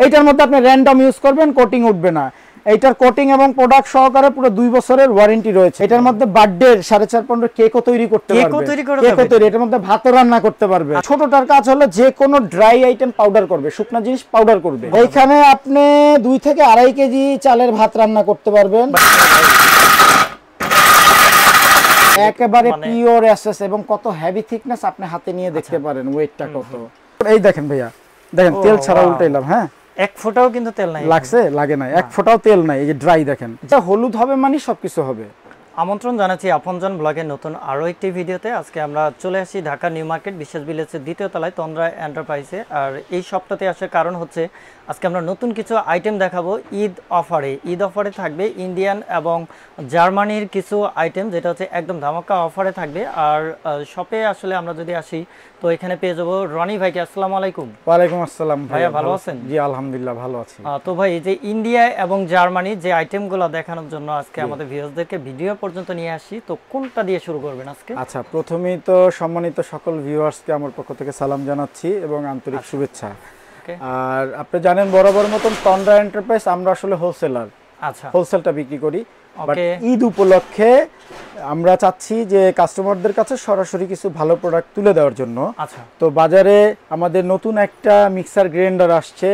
এইটার মধ্যে আপনি র্যান্ডম ইউজ করবেন, কোটিং উঠবে না। এইটার কোটিং এবং প্রোডাক্ট সহকারে পুরো 2 বছরের ওয়ারেন্টি রয়েছে। এটার মধ্যে বার্থডে 4.5 কেকও তৈরি করতে পারবে, কেকও তৈরি, এটার মধ্যে ভাতও রান্না করতে পারবে। ছোটটার কাজ হলো যে কোনো ড্রাই আইটেম পাউডার করবে, শুকনা জিনিস পাউডার করবে। এইখানে আপনি 2 থেকে 2.5 কেজি চালের ভাত রান্না করতে পারবেন, একেবারে পিওর এসএস, এবং কত হেভি থিকনেস আপনি হাতে নিয়ে দেখতে পারেন ওয়েটটা কত। এই দেখেন ভাইয়া, দেখেন তেল ছাড়া উল্টাইলাম, হ্যাঁ এক ফোঁটাও কিন্তু তেল নাই লাগছে, লাগে না, এক ফোঁটাও তেল নাই। এই যে ড্রাই দেখেন, এটা হলুদ হবে মানে সবকিছু হবে। আমন্ত্রণ জানাচ্ছি আপনজন ব্লগের নতুন আরো একটি ভিডিওতে। আজকে আমরা চলে আসি ঢাকা নিউ মার্কেট বিশ্বাস ভিলেজের 2য় তলায় তন্দ্রা এন্টারপ্রাইজে। আর এই সপ্তাহে আসার কারণ হচ্ছে আজকে আমরা নতুন কিছু আইটেম দেখাবো ঈদ অফারে। ঈদ অফারে থাকবে ইন্ডিয়ান এবং জার্মানির কিছু আইটেম, যেটা হচ্ছে একদম ধামাকা অফারে থাকবে। আর শপে আসলে আমরা যদি আসি তো এখানে পেয়ে যাবো রনি ভাইকে। আসসালামু আলাইকুম। ওয়ালাইকুম আসসালাম। ভাইয়া ভালো আছেন? জি আলহামদুলিল্লাহ ভালো আছি। তো ভাই এই যে ইন্ডিয়া এবং জার্মানি যে আইটেমগুলো দেখানোর জন্য আজকে আমাদের ভিউয়ার্সদেরকে ভিডিও পর্যন্ত নিয়ে আসি, তো কোনটা দিয়ে শুরু করবেন আজকে? আচ্ছা, প্রথমেই তো সম্মানিত সকল ভিউয়ার্সকে আমার পক্ষ থেকে সালাম জানাচ্ছি এবং আন্তরিক শুভেচ্ছা। আর আপনি জানেন বরাবর মতন তন্দ্রা এন্টারপ্রাইজ আমরা আসলে হোলসেলার, আচ্ছা হোলসেলটা বিক্রি করি। বাট ঈদ উপলক্ষে আমরা চাচ্ছি যে কাস্টমারদের কাছে সরাসরি কিছু ভালো প্রোডাক্ট তুলে দেওয়ার জন্য। আচ্ছা, তো বাজারে আমাদের নতুন একটা মিক্সার গ্রাইন্ডার আসছে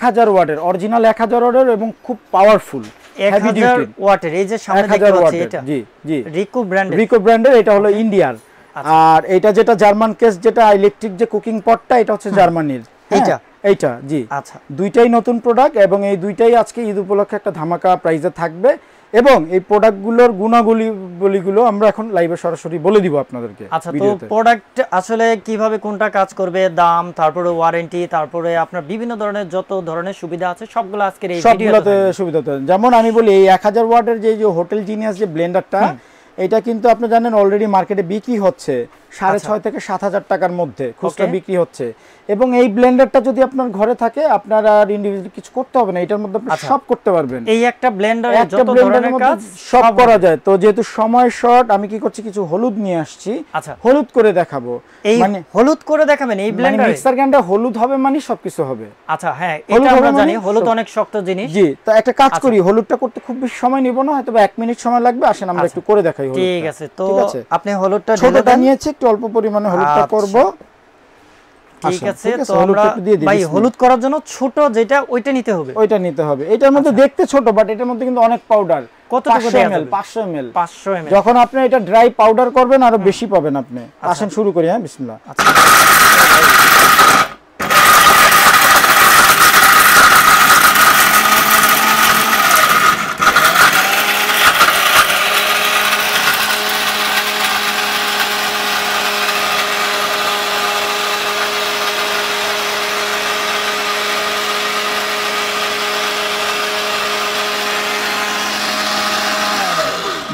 1000 ওয়াটের, অরিজিনাল 1000 ওয়াটের এবং খুব পাওয়ারফুল, 1000 ওয়াটের। এই যে সামনে দেখতে পাচ্ছি এটা, জি জি, রিকো ব্র্যান্ডের, এটা হলো ইন্ডিয়ার। আর এটা যেটা জার্মান কেস, যেটা ইলেকট্রিক যে কুকিং পটটা, এটা হচ্ছে জার্মানির। এইটা জি, আচ্ছা, দুইটাই নতুন প্রোডাক্ট এবং এই দুইটাই আজকে ঈদ উপলক্ষে একটা ধামাকা প্রাইসে থাকবে। এবং এই প্রোডাক্টগুলোর গুণাগুলিগুলো আমরা এখন লাইভে সরাসরি বলে দিব আপনাদেরকে। আচ্ছা, তো প্রোডাক্ট আসলে কিভাবে কোনটা কাজ করবে, দাম, তারপরে ওয়ারেন্টি, তারপরে আপনার বিভিন্ন ধরনের যত ধরনের সুবিধা আছে সবগুলো আজকের এই ভিডিওতে সুবিধা। যেমন আমি বলি এই 1000 ওয়াটের যে হোটেল জিনিয়াস যে ব্লেন্ডারটা, এটা কিন্তু আপনি জানেন অলরেডি মার্কেটে বিক্রি হচ্ছে 6,500 থেকে 7,000 টাকার মধ্যে খুচরা বিক্রি হচ্ছে। এবং এই ব্লেন্ডারটা যদি আপনার ঘরে থাকে, আপনার আর ইন্ডিভিজুয়াল কিছু করতে হবে না, এটার মধ্যে আপনি সব করতে পারবেন। এই একটা ব্লেন্ডারে যত ধরনের কাজ সব করা যায়। তো যেহেতু সময় শর্ট, আমি কি করছি, কিছু হলুদ নিয়ে আসছি। আচ্ছা, হলুদ করে দেখাবো। মানে হলুদ করে দেখাবেন এই ব্লেন্ডারে? মিক্সার গ্রাইন্ডার হলুদ হবে মানে সবকিছু হবে। আচ্ছা, হ্যাঁ, এটা আমরা জানি হলুদ অনেক শক্ত জিনিস। জি, তো একটা কাজ করি, হলুদটা করতে খুব বেশি সময় নিব না, হয়তো 1 মিনিট সময় লাগবে। আসেন আমরা একটু করে দেখাই। ঠিক আছে, তো আপনি হলুদটা ছোটটা নিয়েছি, একটু অল্প পরিমাণে হলুদটা করব। ঠিক আছে, তো আমরা ভাই হলুদ করার জন্য ছোট যেটা ওইটা নিতে হবে, এটার মধ্যে দেখতে ছোট, বাট এটার মধ্যে কিন্তু অনেক পাউডার। কতটুকু দেয়া যাবে? 500 ml। যখন আপনি এটা ড্রাই পাউডার করবেন আরো বেশি পাবেন আপনি। আসেন শুরু করি। হ্যাঁ, বিসমিল্লাহ।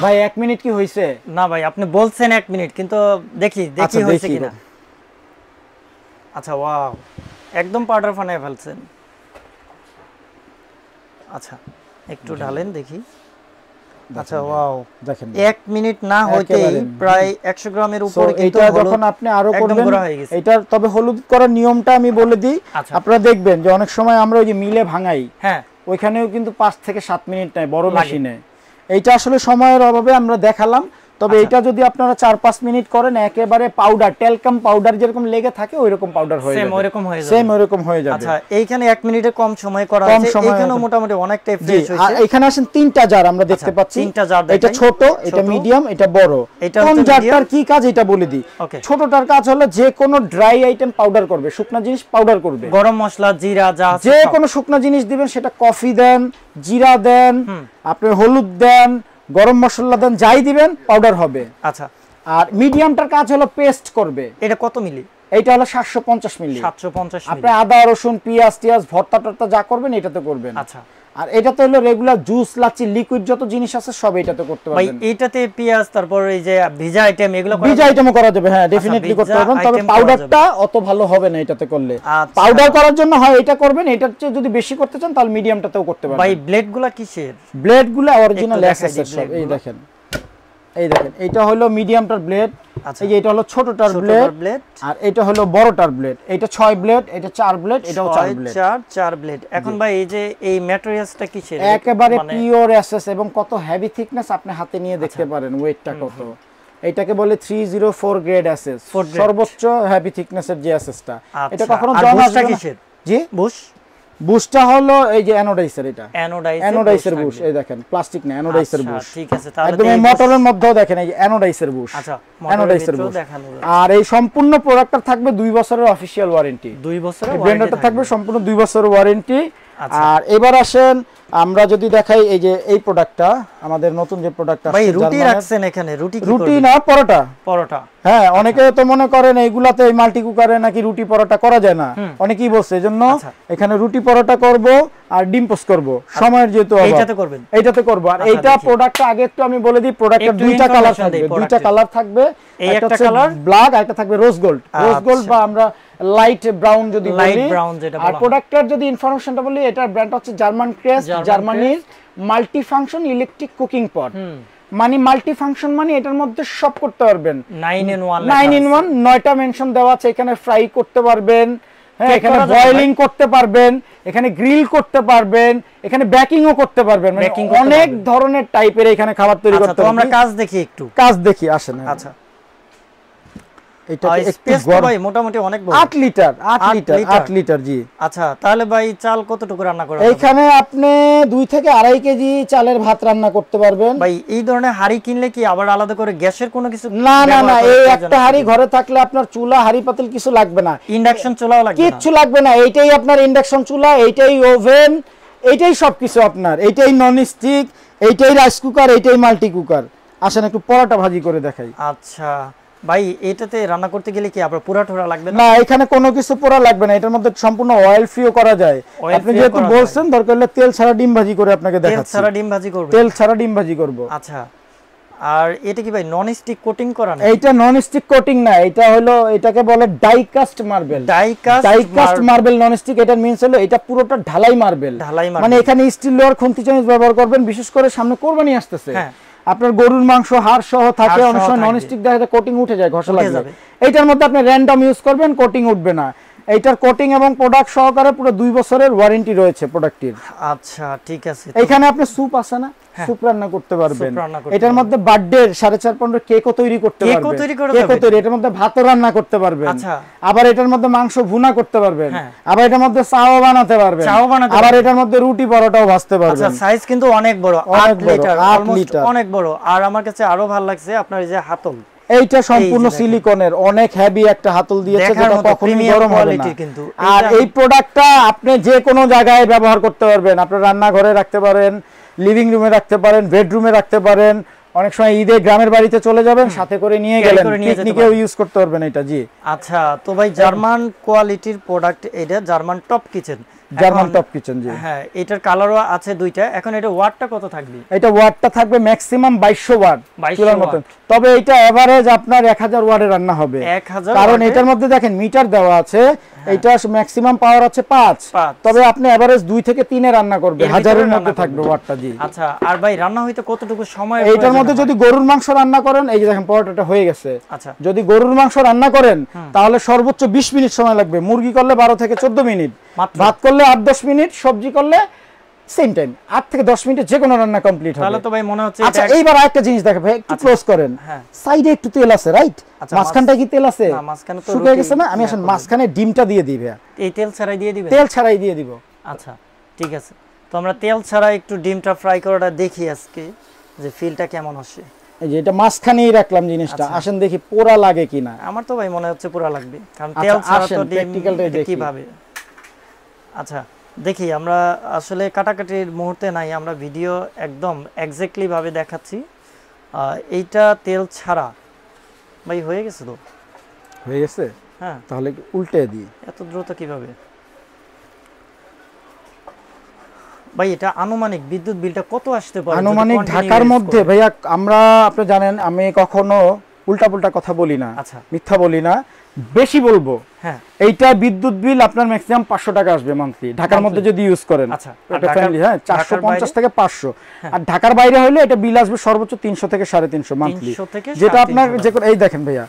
ভাই 1 মিনিট কি হইছে? না ভাই, আপনি বলছেন 1 মিনিট, কিন্তু দেখি হইছে কিনা। আচ্ছা, ওয়াও, একদম পাউডার বানায় ফেলছেন। আচ্ছা, একটু ঢালেন দেখি। আচ্ছা, ওয়াও, দেখেন 1 মিনিট না হইতেই প্রায় 100 গ্রামের উপরে কিন্তু এটা যখন আপনি আরো করবেন, এটা তবে হলুদ করার নিয়মটা আমি বলে দিই। আপনারা দেখবেন যে অনেক সময় আমরা ওই যে মিলে ভাঙাই, হ্যাঁ, ওইখানেও কিন্তু 5 থেকে 7 মিনিট নেয় বড় মেশিনে। এইটা আসলে সময়ের অভাবে আমরা দেখালাম। তবে এটা যদি আপনারা 4-5 মিনিট করেন, একেবারে পাউডার, টেলকাম পাউডার যেরকম লেগে থাকে ওইরকম পাউডার হয়ে যাবে, সেম ওইরকম হয়ে যাবে। আচ্ছা, এইখানে 1 মিনিটে কম সময় করা আছে, এখানে মোটামুটি অনেকটাই ফ্রেশ হইছে। আর এখানে আসেন 3টা জার আমরা দেখতে পাচ্ছি। 3টা জার, এটা ছোট, এটা মিডিয়াম, এটা বড়। কোন জারটার কি কাজ এটা বলে দিই। ছোটটার কাজ হলো যে কোনো ড্রাই আইটেম পাউডার করবে, শুকনা জিনিস পাউডার করবে। গরম মশলা, জিরা, যা যে কোনো শুকনা জিনিস দিবেন, সেটা কফি দেন, জিরা দেন, আপনি হলুদ দেন, গরম মশলা দেন, যাই দিবেন পাউডার হবে। আচ্ছা, আর মিডিয়ামটার কাজ হলো পেস্ট করবে। এটা কত মিলি? এটা হলো 750 মিলি। 750 মিলি। আপনি আদা, রসুন, পেঁয়াজ ভর্তা টর্তা যা করবেন এটাতে করবেন। আচ্ছা, আর এটাতে হলো রেগুলার জুস, লাচ্ছি, লিকুইড যত জিনিস আছে সব এটাতে করতে পারবেন। ভাই এটাতে পেঁয়াজ, তারপর এই যে ভিজা আইটেম, এগুলো ভিজা আইটেমও করা যাবে। হ্যাঁ, ডেফিনেটলি করতে পারবেন। তবে পাউডারটা অত ভালো হবে না এটাতে করলে। পাউডার করার জন্য হয় এটা করবেন, এটার চেয়ে যদি বেশি করতে চান তাহলে মিডিয়ামটাতেও করতে পারবেন। ভাই ব্লেডগুলো কিসের? ব্লেডগুলো অরিজিনাল এসএস এর সব। এই দেখেন, এটা হলো মিডিয়ামটার ব্লেড। আচ্ছা এই যে এটা হলো ছোটটার ব্লেড আর এটা হলো বড়টার ব্লেড। এটা 6 ব্লেড, এটা 4 ব্লেড, এটাও 4 ব্লেড। 4 ব্লেড। এখন ভাই এই যে এই ম্যাটেরিয়ালসটা কিসের? একেবারে পিওর এসএস এবং কত হেভি থিকনেস আপনি হাতে নিয়ে দেখতে পারেন ওয়েটটা কত। এটাকে বলে 304 গ্রেড এসএস, সর্বোচ্চ হেভি থিকনেসের যে এসএসটা। এটা কখনো জন আসবে কিসের? জি বুশটা হলো এই যে অ্যানোডাইজার, এটা অ্যানোডাইজার বুশ। এই দেখেন প্লাস্টিক না, অ্যানোডাইজার বুশ। ঠিক আছে, তাহলে একদম এই মোটরের মধ্যেও দেখেন এই যে অ্যানোডাইজার বুশ। আচ্ছা অ্যানোডাইজার বুশ। আর এই সম্পূর্ণ প্রোডাক্টটা থাকবে 2 বছরের অফিশিয়াল ওয়ারেন্টি। 2 বছরের ব্লেন্ডারটা থাকবে সম্পূর্ণ 2 বছরের ওয়ারেন্টি। আর এবার আসেন আমরা যদি দেখাই এই যে এই প্রোডাক্টটা, আমাদের নতুন যে প্রোডাক্ট আছে। ভাই রুটি রাখছেন এখানে, রুটি না পরোটা। হ্যাঁ, অনেকে তো মনে করেন এইগুলাতে এই মাল্টি কুকারে নাকি রুটি পরোটা করা যায় না, অনেকেই বলছে। এজন্য এখানে রুটি পরোটা করব আর ডিম পোস্ট করব, সময়ের যেহেতু এইটাতে করব। আর এইটা প্রোডাক্টটা আগে একটু আমি বলে দিই, প্রোডাক্টের দুইটা কালার থাকবে, একটা কালার ব্ল্যাক আর একটা থাকবে রোজ গোল্ড। রোজ গোল্ড বা আমরা লাইট ব্রাউন যদি বলি। আর প্রোডাক্টের যদি ইনফরমেশনটা বলি, এটার ব্র্যান্ড হচ্ছে জার্মান ক্রেস্ট, জার্মানির মাল্টি ফাংশন ইলেকট্রিক কুকিং পট। মানে মাল্টি ফাংশন মানে এটার মধ্যে সব করতে পারবেন, 9 in 1 9টা মেনশন দেওয়া আছে। এখানে ফ্রাই করতে পারবেন, হ্যাঁ এখানে বয়লিং করতে পারবেন, এখানে গ্রিল করতে পারবেন, এখানে বেকিংও করতে পারবেন। মানে অনেক ধরনের টাইপের এখানে খাবার তৈরি করতে পারবেন। আমরা কাজ দেখি আসেন। আচ্ছা এটা একটু বড় ভাই, মোটামুটি অনেক বড়, 8 লিটার জি। আচ্ছা তাহলে ভাই চাল কতটুকু রান্না করা? এইখানে আপনি 2 থেকে 2.5 কেজি চালের ভাত রান্না করতে পারবেন। ভাই এই ধরনের হাঁড়ি কিনলে কি আবার আলাদা করে গ্যাসের কোনো কিছু? না, এই একটা হাঁড়ি ঘরে থাকলে আপনার চুলা হাঁড়ি পাতিল কিছু লাগবে না, ইন্ডাকশন চুলাও লাগবে না, কিচ্ছু লাগবে না। এইটাই আপনার ইন্ডাকশন চুলা, এইটাই ওভেন, এইটাই সবকিছু আপনার। এইটাই নন স্টিক, এইটাই রাইস কুকার, এইটাই মাল্টি কুকার। আসেন একটু পরোটা ভাজি করে দেখাই। আচ্ছা ভাই এটাতে রান্না করতে গেলে কি আবার পোড়া ঠোরা লাগবে না? এখানে কোনো কিছু পোড়া লাগবে না, এটার মধ্যে সম্পূর্ণ অয়েল ফ্রিও করা যায়। আপনি যেহেতু বলছেন দরকার হলে তেল ছাড়া ডিম ভাজি করে আপনাকে দেখাচ্ছি। তেল ছাড়া ডিম ভাজি করব? তেল ছাড়া ডিম ভাজি করব। আচ্ছা আর এটা কি ভাই নন স্টিক কোটিং করা না? এইটা নন স্টিক কোটিং না, এটা হলো এটাকে বলে die caste marble. Die caste marble non stick, এটার মিন্স হলো এটা পুরোটা ঢালাই মার্বেল। মানে এখানে স্টিল লোহার খুন্তি চামচ ব্যবহার করবেন, বিশেষ করে সামনে কোরবানি আসতেছে। আপনার গরুর মাংস হাড় সহ থাকে, অনেক সময় নন স্টিক দেখা যায় কোটিং উঠে যায়, ঘষা লাগে। এইটার মধ্যে আপনি র্যান্ডম ইউজ করবেন, কোটিং উঠবে না। এইটার কোটিং এবং প্রোডাক্ট সহকারে পুরো 2 বছরের ওয়ারেন্টি রয়েছে প্রোডাক্টের। আচ্ছা ঠিক আছে। এখানে আপনি স্যুপ আছে না, স্যুপ রান্না করতে পারবেন। এটার মধ্যে বার্থডে 4.5-5 কেকও তৈরি করতে পারবেন। কেকও তৈরি, এটার মধ্যে ভাতও রান্না করতে পারবেন। আবার এটার মধ্যে মাংস ভুনা করতে পারবেন, আবার এটার মধ্যে চাও বানাতে পারবেন, আবার এটার মধ্যে রুটি পরোটাও ভাজতে পারবেন। আচ্ছা সাইজ কিন্তু অনেক বড়, 8 লিটার, অলমোস্ট অনেক বড়। আর আমার কাছে আরো ভালো লাগছে আপনার এই যে হাতল, এইটা সম্পূর্ণ সিলিকনের অনেক হেভি একটা হাতল দিয়েছে, যেটা কখনোই গরম হবে না। আর এই প্রোডাক্টটা আপনি যে কোনো জায়গায় ব্যবহার করতে পারবেন। আপনি রান্নাঘরে রাখতে পারেন, লিভিং রুমে রাখতে পারেন, বেডরুমে রাখতে পারেন। অনেক সময় ঈদে গ্রামের বাড়িতে চলে যাবেন, সাথে করে নিয়ে গেলেন, পিকনিকেও ইউজ করতে পারবেন এটা জি। আচ্ছা তো ভাই জার্মান কোয়ালিটির প্রোডাক্ট, এটা German top kitchen, German top kitchen ji. হ্যাঁ এটার কালারও আছে দুইটা। এখন এটা ওয়াটটা কত থাকবে? এটা ওয়াটটা থাকবে ম্যাক্সিমাম 2200 ওয়াট চুলার মতন। তবে এটা এভারেজ আপনার 1000 ওয়াটে রান্না হবে, কারণ এটার মধ্যে দেখেন মিটার দেওয়া আছে। এটা ম্যাক্সিমাম পাওয়ার আছে 5, তবে আপনি এভারেজ 2 থেকে 3 এ রান্না করবে, 1000 এর মধ্যে থাকবে ওয়াটটা জি। আচ্ছা আর ভাই রান্না হইতে কতটুকু সময়? এইটার মধ্যে যদি গরুর মাংস রান্না করেন, এই যে দেখেন পরোটাটা হয়ে গেছে। আচ্ছা যদি গরুর মাংস রান্না করেন তাহলে সর্বোচ্চ 20 মিনিট সময় লাগবে। মুরগি করলে 12 থেকে 14 মিনিট, ভাত করলে 8-10 মিনিট, সবজি করলে সেম টাইম 8 থেকে 10 মিনিটে যে কোনো রান্না কমপ্লিট হবে। তাহলে তো ভাই মনে হচ্ছে। আচ্ছা এইবার আরেকটা জিনিস দেখেন ভাই, একটু ক্লোজ করেন। সাইডে একটু তেল আছে রাইট? মাঝখানটা কি তেল আছে? না মাঝখানে তো শুকিয়ে গেছে না? আমি আসলে মাঝখানে ডিমটা দিয়ে দিই ভাই। এই তেল ছাড়াই দিয়ে দিবেন? তেল ছাড়াই দিয়ে দিব। আচ্ছা ঠিক আছে, তো আমরা তেল ছাড়া একটু ডিমটা ফ্রাই করাটা দেখি আজকে, যে ফিলটা কেমন আসে। এই যে এটা মাঝখানেই রাখলাম জিনিসটা, আসেন দেখি পোড়া লাগে কিনা। আমার তো ভাই মনে হচ্ছে পোড়া লাগবে, কারণ তেল ছাড়া তো ডিম কিভাবে। আচ্ছা দেখি, আমরা আসলে কাটাকাটির মুহূর্তে নাই, আমরা ভিডিও একদম এক্স্যাক্টলি ভাবে দেখাচ্ছি। এইটা তেল ছাড়া ভাই হয়ে গেছে তো? হয়ে গেছে? হ্যাঁ তাহলে উল্টে দিই। এত দ্রুত কিভাবে ভাই? এটা আনুমানিক বিদ্যুৎ বিলটা কত আসতে পারে? আনুমানিক ঢাকার মধ্যে ভাইয়া, আমরা আপনি জানেন আমি কখনো উল্টাপাল্টা কথা বলি না, আচ্ছা মিথ্যা বলি না, বেশি বলবো। হ্যাঁ এইটা বিদ্যুৎ বিল আপনার ম্যাক্সিমাম 500 টাকা আসবে মান্থলি, ঢাকার মধ্যে যদি ইউজ করেন। আচ্ছা একটা ফ্যামিলি, হ্যাঁ 450 থেকে 500। আর ঢাকার বাইরে হলে এটা বিল আসবে সর্বোচ্চ 300 থেকে 350 মান্থলি, যেটা আপনার যে এই দেখেন ভাইয়া,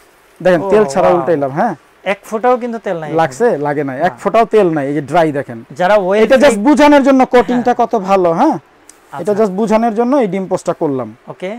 দেখেন তেল ছাড়া উল্টাইলাম। হ্যাঁ, এক ফোঁটাও কিন্তু তেল নাই লাগছে, লাগে না, এক ফোঁটাও তেল নাই, এই যে ড্রাই দেখেন। যারা এটা জাস্ট বুঝানোর জন্য কোটিংটা কত ভালো। হ্যাঁ, এটা জাস্ট বুঝানোর জন্য এই ডিম পোস্টটা করলাম। ওকে,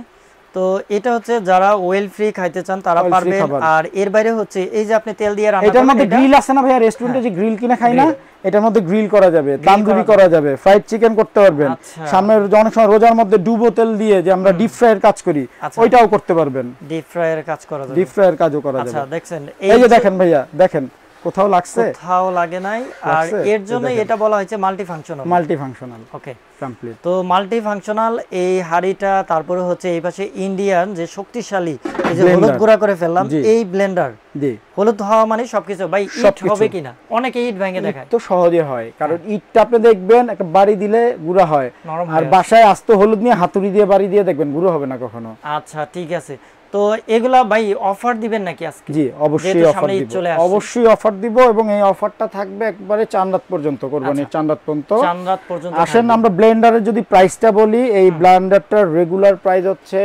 তো এটা হচ্ছে যারা ওয়েল ফ্রি খাইতে চান তারা পারবেন। আর এর বাইরে হচ্ছে এই যে আপনি তেল দিয়ে রান্না করেন, এটার মধ্যে গ্রিল আছে না ভাইয়া, রেস্টুরেন্টে যে গ্রিল কিনা খাই না, এটার মধ্যে গ্রিল করা যাবে, তান্দুরি করা যাবে, ফ্রাইড চিকেন করতে পারবেন। সামনে অনেক সময় রোজার মধ্যে ডুবো তেল দিয়ে যে আমরা ডিপ ফ্রাইয়ের কাজ করি, ওইটাও করতে পারবেন। ডিপ ফ্রাইয়ের কাজ করা যাবে, ডিপ ফ্রাইয়ের কাজও করা যাবে। আচ্ছা দেখছেন, এই যে দেখেন ভাইয়া, দেখেন কোথাও লাগছে? কোথাও লাগে নাই। আর এর জন্য এটা বলা হয়েছে মাল্টি ফাংশনাল। মাল্টি ফাংশনাল, ওকে কমপ্লিট। তো মাল্টি ফাংশনাল এই হাড়িটা, তারপরে হচ্ছে এই পাশে ইন্ডিয়ান যে শক্তিশালী, এই যে হলুদ গুঁড়া করে ফেললাম, এই ব্লেন্ডার। জি, হলুদ হওয়া মানে সবকিছু ভাই, ইট হবে কিনা? অনেকে ইট ভেঙে দেখায়, তো সহজে হয়, কারণ ইটটা আপনি দেখবেন একটা বাড়ি দিলে গুঁড়া হয়, আর বাসায় আস্ত হলুদ নিয়ে হাতুড়ি দিয়ে বাড়ি দিয়ে দেখবেন গুঁড়ো হবে না কখনো। আচ্ছা ঠিক আছে, তো এগুলা ভাই অফার দিবেন নাকি আজকে? জি অবশ্যই অফার দিব, অবশ্যই অফার দিব, এবং এই অফারটা থাকবে একবারে চাঁদরাত পর্যন্ত, কোরবানির চাঁদরাত পর্যন্ত। আসেন আমরা ব্লেন্ডারের যদি প্রাইসটা বলি, এই ব্লেন্ডারটার রেগুলার প্রাইস হচ্ছে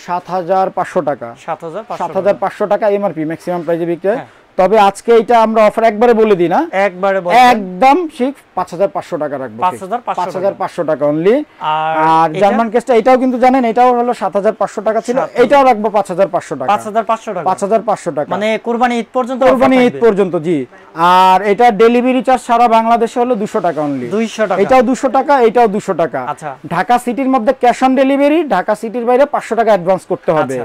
7500 টাকা। 7500 টাকা এমআরপি, ম্যাক্সিমাম প্রাইসে বিক্রি হয়। তবে আজকে এটা আমরা অফার একবারে বলে দিই না, একবারে একদম ঠিক 5500 টাকা রাখবো, 5500 টাকা অনলি। আর জার্মান কেসটা এটাও কিন্তু জানেন, এটাও হলো 7500 টাকা ছিল, এটাও রাখবো 5500 টাকা। 5500 টাকা মানে কুরবানি ঈদ পর্যন্ত, কুরবানি ঈদ পর্যন্ত। জি, আর এটা ডেলিভারি চার্জ সারা বাংলাদেশে হলো 200 টাকা অনলি। 200 টাকা, এটাও 200 টাকা, এটাও 200 টাকা। আচ্ছা, ঢাকা সিটির মধ্যে ক্যাশ অন ডেলিভারি, ঢাকা সিটির বাইরে 500 টাকা অ্যাডভান্স করতে হবে।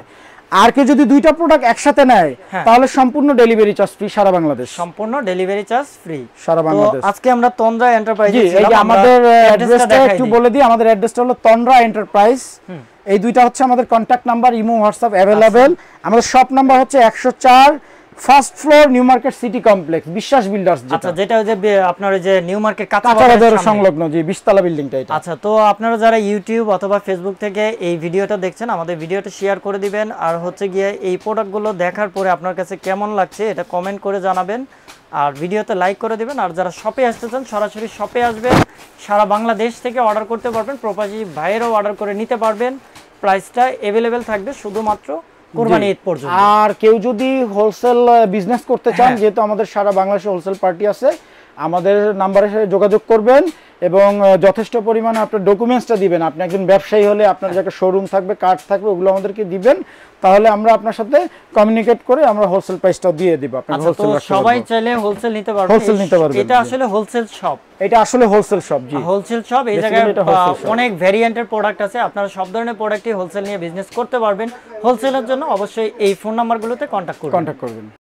আর কেউ যদি দুইটা প্রোডাক্ট একসাথে নেয় তাহলে সম্পূর্ণ ডেলিভারি চার্জ ফ্রি সারা বাংলাদেশ, সম্পূর্ণ ডেলিভারি চার্জ ফ্রি সারা বাংলাদেশ। আজকে আমরা তন্দ্রা এন্টারপ্রাইজে ছিলাম, এই যে আমাদের অ্যাড্রেসটা একটু বলে দিই, আমাদের অ্যাড্রেসটা হলো তন্দ্রা এন্টারপ্রাইজ। এই দুইটা হচ্ছে আমাদের contact number, imo WhatsApp available. আমাদের শপ নাম্বার হচ্ছে 104, first floor, new market city complex, বিশ্বাস বিল্ডার্স। আচ্ছা, যেটা যে আপনার যে নিউ মার্কেট কাঁচা বাজারের সংলগ্ন, জি 20 তলা বিল্ডিংটা এটা। আচ্ছা, তো আপনারা যারা ইউটিউব অথবা ফেসবুক থেকে এই ভিডিওটা দেখছেন, আমাদের ভিডিওটা শেয়ার করে দিবেন। আর হচ্ছে গিয়ে এই প্রোডাক্টগুলো দেখার পরে আপনার কাছে কেমন লাগছে এটা কমেন্ট করে জানাবেন, আর ভিডিওতে লাইক করে দিবেন। আর যারা শপে আসতে চান সরাসরি শপে আসবেন, সারা বাংলাদেশ থেকে অর্ডার করতে পারবেন, প্রবাসী ভাইয়েরাও অর্ডার করে নিতে পারবেন। প্রাইসটা अवेलेबल থাকবে শুধুমাত্র কুরবানি ঈদ পর্যন্ত। আর কেউ যদি হোলসেল বিজনেস করতে চান, যেহেতু আমাদের সারা বাংলাদেশে হোলসেল পার্টি আছে, আমাদের নাম্বারে যোগাযোগ করবেন এবং যথেষ্ট পরিমাণে আপনার ডকুমেন্টসটা দিবেন। আপনি একজন ব্যবসায়ী হলে আপনার যে একটা শোরুম থাকবে, কার্ড থাকবে, ওগুলো আমাদেরকে দিবেন, তাহলে আমরা আপনার সাথে কমিউনিকেট করে আমরা হোলসেল প্রাইসটাও দিয়ে দিব। আপনারা হোলসেল সবাই চাইলে হোলসেল নিতে পারবেন, হোলসেল নিতে পারবেন। এটা আসলে হোলসেল শপ, এটা আসলে হোলসেল শপ। জি, হোলসেল শপ। এই জায়গায় অনেক ভেরিয়েন্টের প্রোডাক্ট আছে, আপনারা সব ধরনের প্রোডাক্টই হোলসেল নিয়ে বিজনেস করতে পারবেন। হোলসেলের জন্য অবশ্যই এই ফোন নাম্বারগুলোতে কন্টাক্ট করবেন।